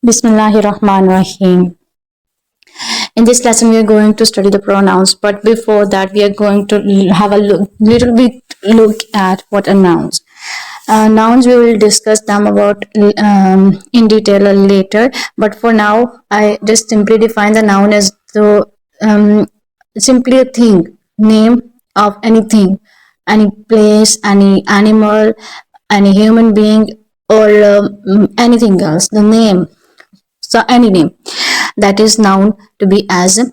Bismillahirrahmanirrahim. In this lesson, we are going to study the pronouns, but before that, we are going to have a little bit look at what are nouns. Nouns, we will discuss them about in detail later, but for now, I just simply define the noun as the simply a thing, name of anything, any place, any animal, any human being, or anything else. The name, so any name that is noun to be as a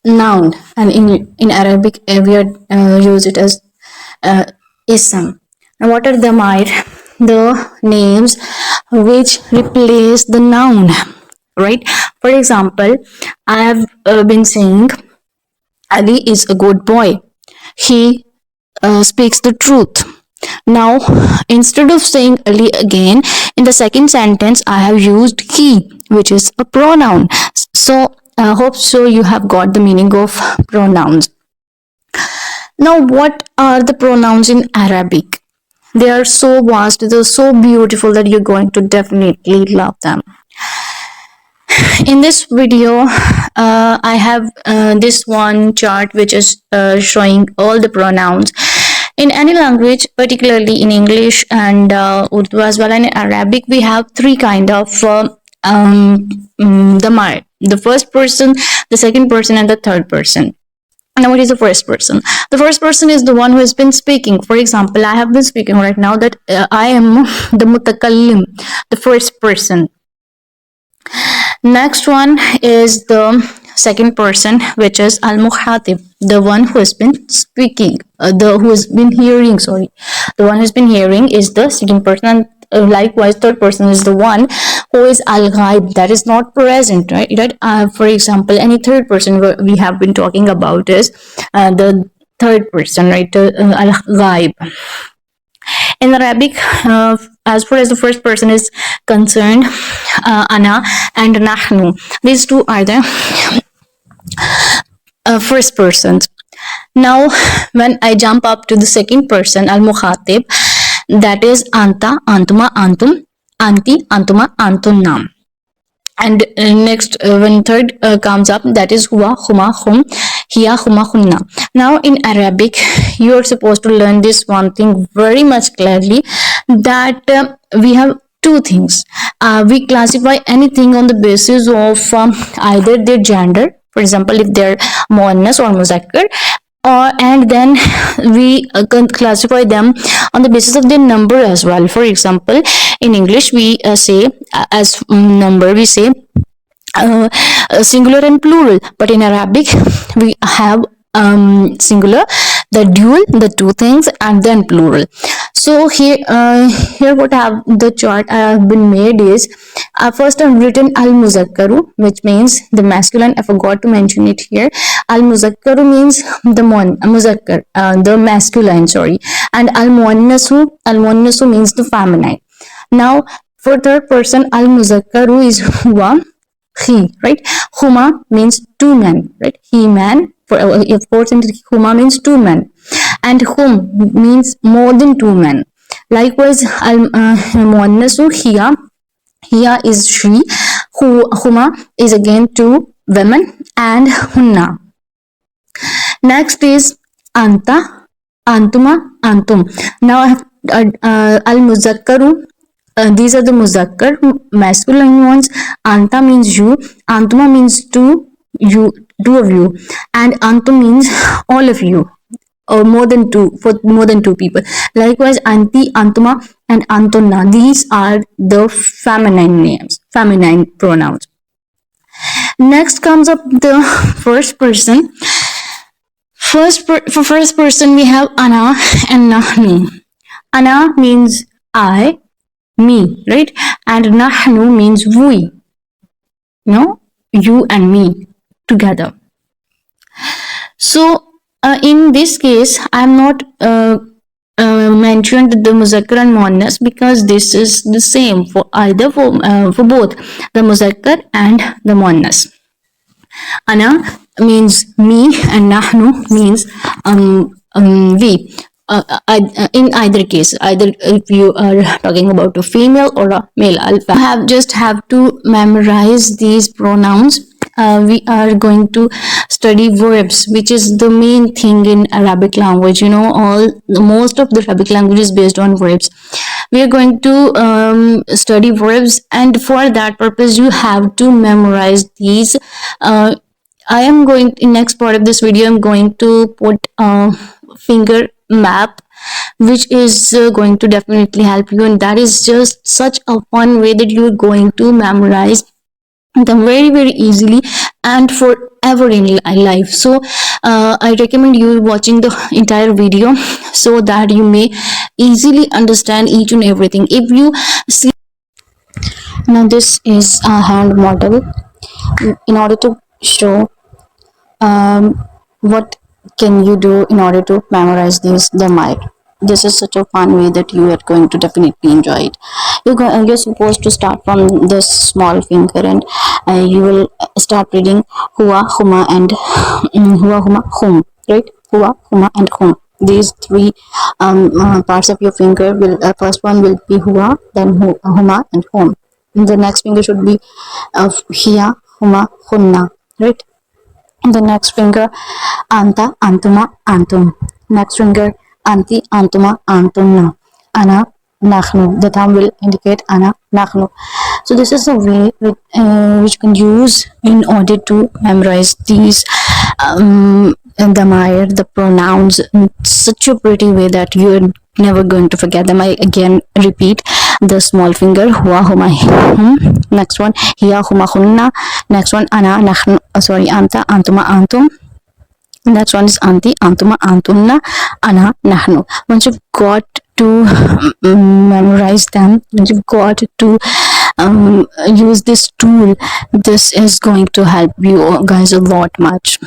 noun, and in Arabic we use it as ism. Now what are the names which replace the noun, right? For example, I have been saying Ali is a good boy. He speaks the truth. Now, instead of saying Ali again, in the second sentence, I have used he, which is a pronoun. So, I hope so you have got the meaning of pronouns. Now, what are the pronouns in Arabic? They are so vast, they're so beautiful that you're going to definitely love them. In this video, I have this one chart which is showing all the pronouns in any language, particularly in English and Urdu as well. And in Arabic, we have three kind of the first person, the second person, and the third person. Now, what is the first person? The first person is the one who has been speaking. For example, I have been speaking right now that I am the mutakallim, the first person. Next one is the second person, which is al-mukhatib, the one who has been speaking, the one who's been hearing is the second person. And likewise, third person is the one who is al-ghaib, that is not present, right? For example, any third person we have been talking about is the third person, right? Al-ghaib. In Arabic, as far as the first person is concerned, ana and nahnu, these two are the first persons. Now, when I jump up to the second person, al-mukhatib, that is anta, antuma, antum, anti, antuma, antunna. And next, when third comes up, that is huwa, huma, hum, hiya, huma, hunna. Now, in Arabic, you are supposed to learn this one thing very much clearly, that we have two things. We classify anything on the basis of either their gender, for example, if they're muannas or muzakkar, and then we classify them on the basis of their number as well. For example, in English, we say as number, we say singular and plural, but in Arabic, we have singular, the dual, the two things, and then plural. So here what the chart I have been made is, first I've written al-muzakkaru, which means the masculine. I forgot to mention it here. Al-muzakkaru means the muzakkar, the masculine, sorry. And al-muannasu means the feminine. Now, for third person, al-muzakkaru is huwa, he, right? Huma means two men, right? He, man. For of course, huma means two men, and hum means more than two men. Likewise, al-muannasu hiya is she, huma is again two women, and hunna. Next is anta, antuma, antum. Now I have al-muzakkaru. These are the muzakkar, masculine ones. Anta means you, antuma means two of you, and antum means all of you, or more than two, for more than two people. Likewise, anti, antuma, and antunna, these are the feminine names, feminine pronouns. Next comes up the first person. For first person, we have ana and nahnu. Ana means I, me, right? And nahnu means we, you and me together. So in this case, I am not mentioned the muzakkar and muannas, because this is the same for either for both the muzakkar and the muannas. Ana means me and nahnu means we. in either case, either if you are talking about a female or a male alpha, have to memorize these pronouns. We are going to study verbs, which is the main thing in Arabic language. You know, most of the Arabic language is based on verbs. We are going to study verbs, and for that purpose you have to memorize these. I am going in next part of this video, I'm going to put a finger map, which is going to definitely help you, and that is just such a fun way that you're going to memorize them very easily and forever in life. So I recommend you watching the entire video so that you may easily understand each and everything. If you see, now this is a hand model in order to show what can you do in order to memorize the mic. This is such a fun way that you are going to definitely enjoy it. You're supposed to start from this small finger, and you will start reading hua, huma, and hua, huma, hum, right? Hua, huma, and hum. These three parts of your finger will, first one will be hua, then huma, and hum. The next finger should be hia, huma, hunna, right? The next finger anta, antuma, antum. Next finger anti, antuma, antumna. Ana, nakhnu. The thumb will indicate ana, nakhnu. So this is a way which you can use in order to memorize these the pronouns in such a pretty way that you're never going to forget them. I again repeat: the small finger hua, huma, next one hiya, huma, hunna. Next one ana, nakhnu, sorry, anta, antuma, antum. Next one is anti, antuma, antunna, ana, nahnu. Once you've got to memorize them, once you've got to use this tool, this is going to help you guys a lot much.